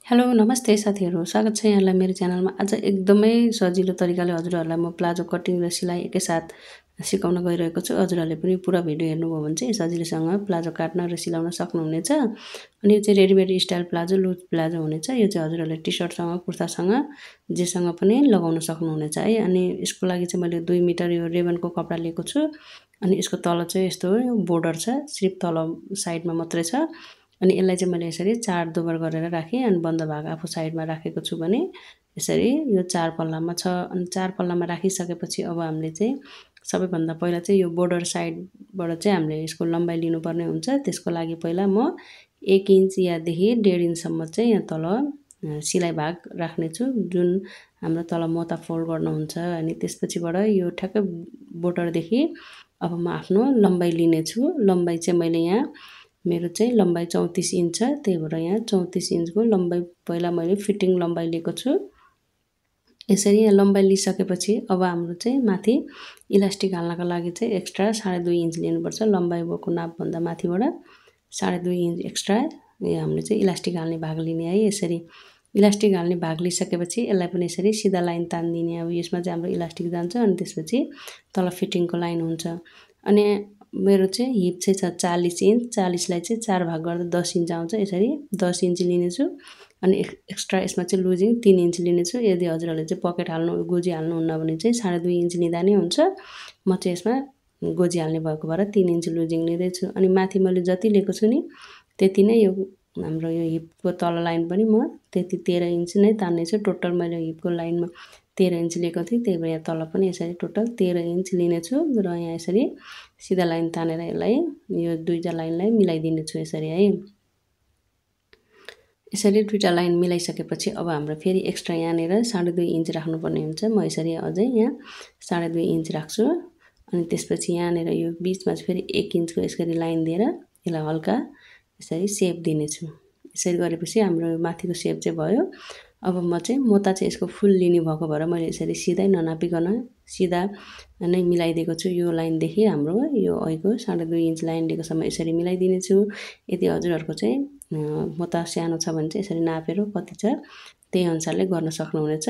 Hello नमस्ते साथीहरू, स्वागत छ यहाँलाई मेरो च्यानलमा। आज एकदमै सजिलो तरिकाले हजुरहरूलाई म प्लाजो कटिङ र सिलाइ एकैसाथ सिकाउन गइरहेको छु। हजुरहरूले पनि पुरा भिडियो हेर्नुभयो भने चाहिँ सजिलोसँग प्लाजो काट्न र सिलाउन सक्नुहुनेछ। अनि यो चाहिँ readymade style palazzo, loose palazzo हुनेछ। यो चाहिँ हजुरहरूले टी-सर्टसँग, कुर्तासँग जेसँग पनि लगाउन सक्नुहुनेछ है। अनि यसको लागि चाहिँ मैले 2 मिटर यो रेबनको कपडा लिएको छु। अनि यसको तल चाहिँ यस्तो बोर्डर छ, सिर्फ तल साइडमा मात्रै छ। अनि यसलाई चाहिँ मैले यसरी 4 दोबर गरेर राखेँ। अनि बन्द भाग आफू साइडमा राखेको छु भने यसरी यो 4 पल्लामा छ। अनि 4 पल्लामा राखिसकेपछि अब हामीले चाहिँ सबैभन्दा पहिला चाहिँ यो बोर्डर साइडबाट चाहिँ हामीले यसको लम्बाइ लिनुपर्ने हुन्छ। त्यसको लागि पहिला म 1 इन्च यादेखि 1.5 इन्चसम्म चाहिँ यहाँ तल सिलाइ भाग राख्नेछु, जुन हाम्रो तल मोता फोल्ड गर्नुहुन्छ। अनि त्यसपछिबाट यो ठ्याक्कै बोर्डरदेखि अब म आफ्नो लम्बाइ लिनेछु। लम्बाइ चाहिँ मैले यहाँ मेरो चाहिँ लम्बाइ 34 इन्च छ, त्यही भएर यहाँ 34 इन्चको लम्बाइ पहिला मैले फिटिङ लम्बाइ लिएको छु। यसरी यहाँ लम्बाइ लिइसकेपछि अब हाम्रो चाहिँ माथि इलास्टिक हाल्नको लागि चाहिँ एक्स्ट्रा 2.5 इन्च लिनुपर्छ। लम्बाइको नापभन्दा माथिबाट 2.5 इन्च एक्स्ट्रा हामीले चाहिँ इलास्टिक हाल्ने भाग लिने है। यसरी इलास्टिक हाल्ने भाग लिइसकेपछि यसलाई पनि यसरी सिधा लाइन तान्दिने। अब यसमा चाहिँ हाम्रो इलास्टिक जान्छ अनि त्यसपछि तल फिटिङको लाइन हुन्छ। अनि मेरो चाहिँ हिप चाहिँ छ 40 इन्च, 40लाई चाहिँ 4 भाग गर्दा 10 इन्च आउँछ। यसरी 10 इन्च लिनेछु। अनि एक्स्ट्रा यसमा चाहिँ लुजिङ 3 इन्च लिनेछु। यदि हजुरहरूले चाहिँ पकेट हाल्नु, गोजी हाल्नुहुन्न भने चाहिँ 2.5 इन्च लिँदा नै हुन्छ। म चाहिँ यसमा गोजी हाल्ने भएको भएर 3 इन्च लुजिङ लिँदैछु। अनि माथि मैले जति लिएको छु नि त्यति नै यो हाम्रो यो हिपको तल लाइन पनि म त्यति 13 इन्च नै तान्नेछु। टोटल मैले हिपको लाइनमा 13 इन्च लिएको थिएँ, त्यही भएर यहाँ तल पनि यसरी टोटल 13 इन्च लिनेछु। र यहाँ यसरी सिधा लाइन तानेर यसलाई यो दुईटा लाइनलाई मिलाइदिनेछु यसरी है। यसरी दुईटा लाइन मिलाइसकेपछि अब हाम्रो फेरि एक्स्ट्रा यहाँनिर 2.5 इन्च राख्नुपर्ने हुन्छ। म यसरी अझै यहाँ 2.5 इन्च राख्छु। अनि त्यसपछि यहाँनिर यो बिचमा चाहिँ फेरि 1 इन्चको यसरी लाइन दिएर यसलाई हल्का यसरी सेप दिनेछु। यसरी गरेपछि हाम्रो माथिको सेप चाहिँ भयो। अब म चाहिँ मोता चाहिँ यसको फुल लिने भएको भएर मैले यसरी सिधै ननापिकन सिधा नै मिलाइदिएको छु। यो लाइनदेखि हाम्रो यो अहिलेको 2.5 इन्च लाइन लिएकोसम्म यसरी मिलाइदिनेछु। यदि हजुरहरूको चाहिँ मोता सानो छ भने चाहिँ यसरी नापेर कति छ त्यही अनुसारले गर्न सक्नुहुनेछ।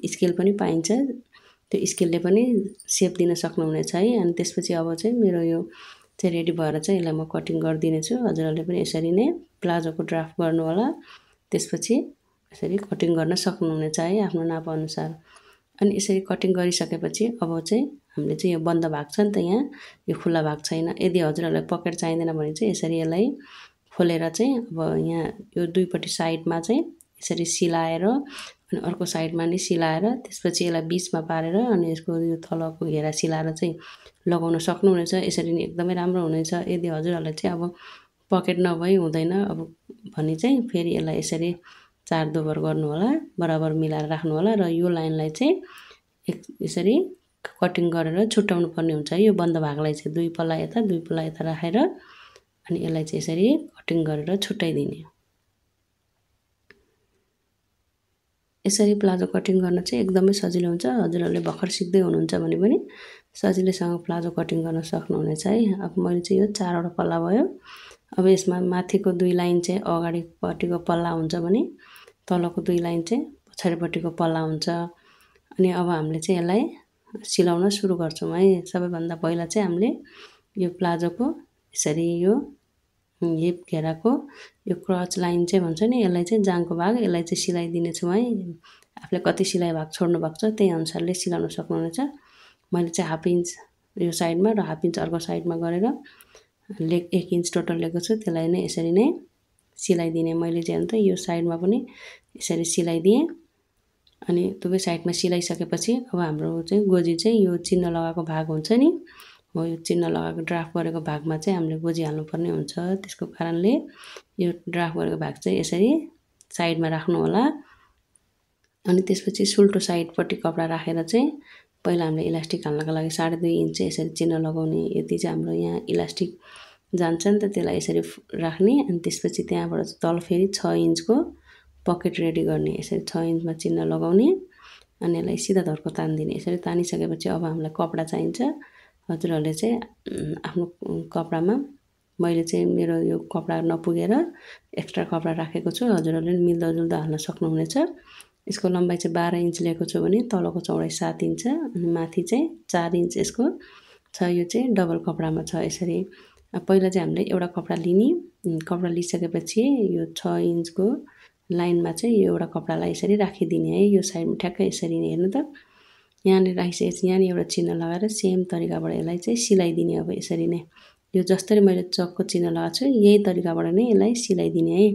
स्केल पनि पाइन्छ, त्यो स्केलले पनि सेप दिन सक्नुहुनेछ है। अनि त्यसपछि अब चाहिँ मेरो यो चाहिँ रेडी भएर चाहिँ यसलाई म कटिङ गरिदिनेछु। हजुरहरूले पनि यसरी नै प्लाजोको ड्राफ्ट गर्नु होला, त्यसपछि यसरी कटिङ गर्न सक्नुहुनेछ है आफ्नो नापअनुसार। अनि यसरी कटिङ गरिसकेपछि अब चाहिँ हामीले चाहिँ यो बन्द भाग छ नि त, यहाँ यो खुल्ला भाग छैन। यदि हजुरहरूलाई पकेट चाहिँदैन भने चाहिँ यसरी यसलाई खोलेर चाहिँ अब यहाँ यो दुईपट्टि साइडमा चाहिँ यसरी सिलाएर अनि अर्को साइडमा नि सिलाएर त्यसपछि यसलाई बिचमा पारेर अनि यसको यो तलको घेरा सिलाएर चाहिँ लगाउन सक्नुहुनेछ। यसरी नै एकदमै राम्रो हुनेछ। यदि हजुरहरूलाई चाहिँ अब पकेट नभई हुँदैन अब भने चाहिँ फेरि यसलाई यसरी 4 दोबर गर्नु होला, बराबर मिलाएर राख्नु होला। र यो लाइनलाई चाहिँ यसरी कटिङ गरेर छुट्याउनु पर्ने हुन्छ है। यो बन्द भागलाई चाहिँ 2 पल्ला यता 2 पल्ला यता राखेर अनि यसलाई चाहिँ यसरी कटिङ गरेर छुट्याइदिने। यसरी प्लाजो कटिङ गर्न चाहिँ एकदमै सजिलो हुन्छ। हजुरहरूले भर्खर सिक्दै हुनुहुन्छ भने पनि सजिलैसँग प्लाजो कटिङ गर्न सक्नुहुनेछ है। अब मैले चाहिँ यो 4 वटा पल्ला भयो। अब यसमा माथिको 2 लाइन चाहिँ अगाडिपट्टिको पल्ला हुन्छ भने तलको 2 लाइन चाहिँ पछाडिपट्टिको पल्ला हुन्छ। अनि अब हामीले चाहिँ यसलाई सिलाउन सुरु गर्छौँ है। सबैभन्दा पहिला चाहिँ हामीले यो प्लाजोको यसरी यो हिप घेराको यो क्रच लाइन चाहिँ भन्छ नि, यसलाई चाहिँ जाङको भाग, यसलाई चाहिँ सिलाइदिनेछौँ है। आफूले कति सिलाइ भाग छोड्नु भएको छ त्यही अनुसारले सिलाउन सक्नुहुनेछ। मैले चाहिँ 1/2 इन्च यो साइडमा र 1/2 इन्च अर्को साइडमा गरेर 1 इन्च टोटल लिएको छु। त्यसलाई नै यसरी नै सिलाइदिने मैले चाहिँ अन्त यो साइडमा पनि यसरी सिलाइदिएँ। अनि दुवै साइडमा सिलाइसकेपछि अब हाम्रो चाहिँ गोजी चाहिँ यो चिन्ह लगाएको भाग हुन्छ नि, हो यो चिन्ह लगाएको ड्राफ्ट गरेको भागमा चाहिँ हामीले गोजी हाल्नुपर्ने हुन्छ। त्यसको कारणले यो ड्राफ्ट गरेको भाग चाहिँ यसरी साइडमा राख्नु होला। अनि त्यसपछि सुल्टो साइडपट्टि कपडा राखेर चाहिँ पहिला हामीले इलास्टिक हाल्नको लागि 2.5 इन्च चाहिँ यसरी चिन्ह लगाउने। यति चाहिँ हाम्रो यहाँ इलास्टिक जान्छ नि त, त्यसलाई यसरी राख्ने। अनि त्यसपछि त्यहाँबाट तल फेरि 6 इन्चको पकेट रेडी गर्ने। यसरी 6 इन्चमा चिन्ह लगाउने अनि यसलाई सिधा धर्को तानिदिने। यसरी तानिसकेपछि अब हामीलाई कपडा चाहिन्छ। हजुरहरूले चाहिँ आफ्नो कपडामा मैले चाहिँ मेरो यो कपडा नपुगेर एक्स्ट्रा कपडा राखेको छु। हजुरहरूले पनि मिल्दोजुल्दो हाल्न सक्नुहुनेछ। यसको लम्बाइ चाहिँ 12 इन्च लिएको छु भने तलको चौडाइ 7 इन्च अनि माथि चाहिँ 4 इन्च यसको छ। यो चाहिँ डबल कपडामा छ। यसरी पहिला चाहिँ हामीले एउटा कपडा लिने, कपडा लिइसकेपछि यो 6 इन्चको लाइनमा चाहिँ यो एउटा कपडालाई यसरी राखिदिने है। यो साइडमा ठ्याक्कै यसरी नै हेर्नु त, यहाँनिर राखिसकेपछि यहाँनिर एउटा चिन्ह लगाएर सेम तरिकाबाट यसलाई चाहिँ सिलाइदिने। अब यसरी नै यो जसरी मैले चकको चिन्ह लगाएको छु यही तरिकाबाट नै यसलाई सिलाइदिने है।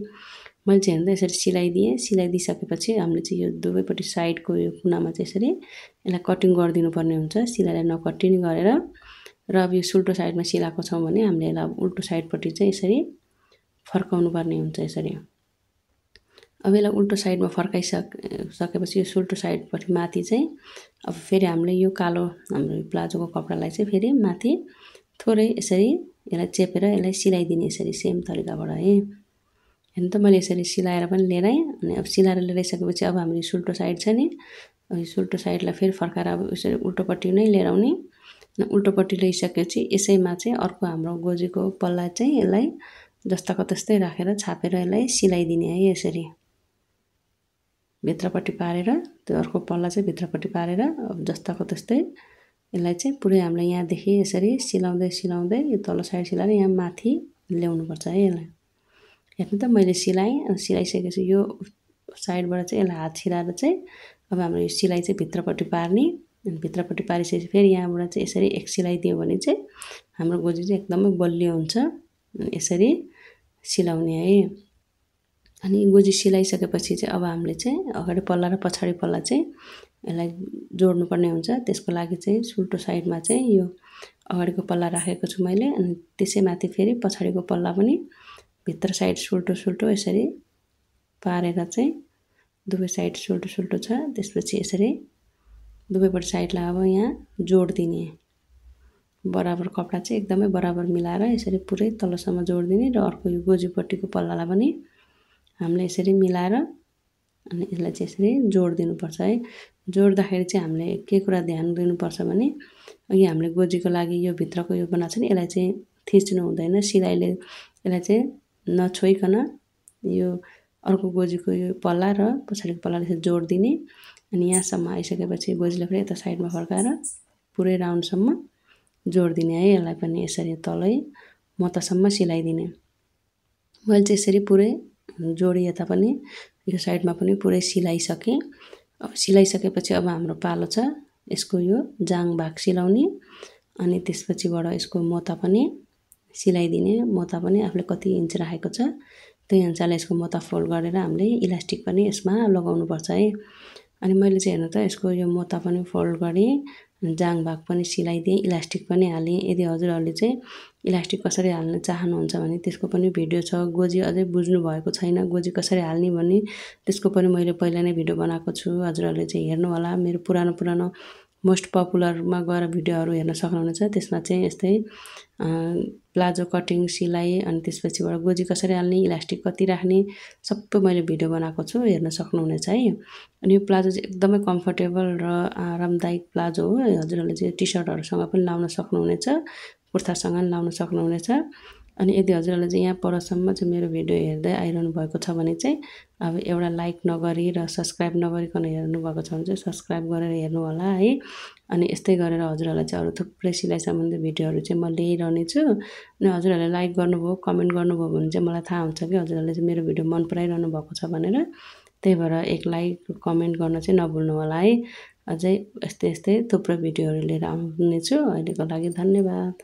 मैले चाहिँ हेर्नु त यसरी सिलाइदिएँ। सिलाइदिइसकेपछि हामीले चाहिँ यो दुवैपट्टि साइडको यो कुनामा चाहिँ यसरी यसलाई कटिङ गरिदिनु पर्ने हुन्छ, सिलाइलाई नकटिङ गरेर। र अब यो सुल्टो साइडमा सिलाएको छौँ भने हामीले यसलाई उल्टो साइडपट्टि चाहिँ यसरी फर्काउनु पर्ने हुन्छ यसरी। अब यसलाई उल्टो साइडमा फर्काइसकेपछि यो सुल्टो साइडपट्टि माथि चाहिँ अब फेरि हामीले यो कालो हाम्रो प्लाजोको कपडालाई चाहिँ फेरि माथि थोरै यसरी यसलाई चेपेर यसलाई सिलाइदिने यसरी सेम तरिकाबाट है। हेर्नु त मैले यसरी सिलाएर पनि लिएर आएँ। अनि अब सिलाएर लिएर आइसकेपछि अब हाम्रो सुल्टो साइड छ नि, अब यो सुल्टो साइडलाई फेरि फर्काएर अब यसरी उल्टोपट्टि नै लिएर आउने। अनि उल्टोपट्टि ल्याइसकेपछि यसैमा चाहिँ अर्को हाम्रो गोजीको पल्ला चाहिँ यसलाई जस्ताको त्यस्तै राखेर छापेर यसलाई सिलाइदिने है। यसरी भित्रपट्टि पारेर त्यो अर्को पल्ला चाहिँ भित्रपट्टि पारेर अब जस्ताको त्यस्तै यसलाई चाहिँ पुरै हामीले यहाँदेखि यसरी सिलाउँदै सिलाउँदै यो तल्लो साइड सिलाएर यहाँ माथि ल्याउनुपर्छ है यसलाई। हेर्नु त मैले सिलाएँ। सिलाइसकेपछि यो साइडबाट चाहिँ यसलाई हात छिराएर चाहिँ अब हाम्रो यो सिलाइ चाहिँ भित्रपट्टि पार्ने। अनि भित्रपट्टि पारिसकेपछि फेरि यहाँबाट चाहिँ यसरी एक सिलाइदियो भने चाहिँ हाम्रो गोजी चाहिँ एकदमै बलियो हुन्छ। यसरी सिलाउने है। अनि गोजी सिलाइसकेपछि चाहिँ अब हामीले चाहिँ अगाडि पल्ला र पछाडि पल्ला चाहिँ यसलाई जोड्नुपर्ने हुन्छ। त्यसको लागि चाहिँ सुल्टो साइडमा चाहिँ यो अगाडिको पल्ला राखेको छु मैले। अनि त्यसै माथि फेरि पछाडिको पल्ला पनि भित्र साइड सुल्टो सुल्टो यसरी पारेर चाहिँ दुवै साइड सुल्टो सुल्टो छ। त्यसपछि यसरी दुवैपट्टि साइडलाई अब यहाँ जोड दिने। बराबर कपडा चाहिँ एकदमै बराबर मिलाएर यसरी पुरै तलसम्म जोड दिने र अर्को यो गोजीपट्टिको पल्लालाई पनि हामीले यसरी मिलाएर अनि यसलाई चाहिँ यसरी जोड दिनुपर्छ है। जोड्दाखेरि चाहिँ हामीले के कुरा ध्यान दिनुपर्छ भने अघि हामीले गोजीको लागि यो भित्रको यो बनाएको छ नि यसलाई चाहिँ थिच्नु हुँदैन। सिलाइले यसलाई चाहिँ नछोइकन यो अर्को गोजीको यो पल्ला र पछाडिको पल्लाले चाहिँ जोड दिने। अनि यहाँसम्म आइसकेपछि गोजीलाई फेरि यता साइडमा फर्काएर पुरै राउन्डसम्म जोड दिने है। यसलाई पनि यसरी तलै मोतासम्म सिलाइदिने। मैले चाहिँ यसरी पुरै जोडी यता पनि यो साइडमा पनि पुरै सिलाइसकेँ। अब सिलाइसकेपछि अब हाम्रो पालो छ यसको यो जाङ भाग सिलाउने। अनि त्यसपछिबाट यसको मोता पनि सिलाइदिने। मोता पनि आफूले कति इन्च राखेको छ त्यही अनुसारले यसको मोता फोल्ड गरेर हामीले इलास्टिक पनि यसमा लगाउनुपर्छ है। अनि मैले चाहिँ हेर्नु त यसको यो मोता पनि फोल्ड गरेँ, जाङ भाग पनि सिलाइदिएँ, इलास्टिक पनि हालेँ। यदि हजुरहरूले चाहिँ इलास्टिक कसरी हाल्न चाहनुहुन्छ भने त्यसको पनि भिडियो छ। गोजी अझै बुझ्नु भएको छैन गोजी कसरी हाल्ने भन्ने, त्यसको पनि मैले पहिला नै भिडियो बनाएको छु। हजुरहरूले चाहिँ हेर्नु होला। मेरो पुरानो मोस्ट पपुलरमा गएर भिडियोहरू हेर्न सक्नुहुनेछ। त्यसमा चाहिँ यस्तै प्लाजो कटिङ सिलाइ अनि त्यसपछिबाट गोजी कसरी हाल्ने, इलास्टिक कति राख्ने सबै मैले भिडियो बनाएको छु, हेर्न सक्नुहुनेछ है। अनि यो प्लाजो चाहिँ एकदमै कम्फर्टेबल र आरामदायक प्लाजो हो। हजुरहरूले चाहिँ टी सर्टहरूसँग पनि लाउन सक्नुहुनेछ, कुर्तासँग पनि लाउन सक्नुहुनेछ। अनि यदि हजुरहरूले चाहिँ यहाँ परसम्म चाहिँ मेरो भिडियो हेर्दै आइरहनु भएको छ भने चाहिँ अब एउटा लाइक नगरी र सब्सक्राइब नगरिकन हेर्नुभएको छ भने चाहिँ सब्सक्राइब गरेर हेर्नु होला है। अनि यस्तै गरेर हजुरहरूलाई चाहिँ अरू थुप्रै सिलाइ सम्बन्धी भिडियोहरू चाहिँ म ल्याइरहने छु। अनि हजुरहरूले लाइक गर्नुभयो, कमेन्ट गर्नुभयो भने चाहिँ मलाई थाहा हुन्छ कि हजुरहरूले चाहिँ मेरो भिडियो मन पराइरहनु भएको छ भनेर। त्यही भएर एक लाइक कमेन्ट गर्न चाहिँ नभुल्नु होला है। अझै यस्तै थुप्रो भिडियोहरू लिएर आउनेछु। अहिलेको लागि धन्यवाद।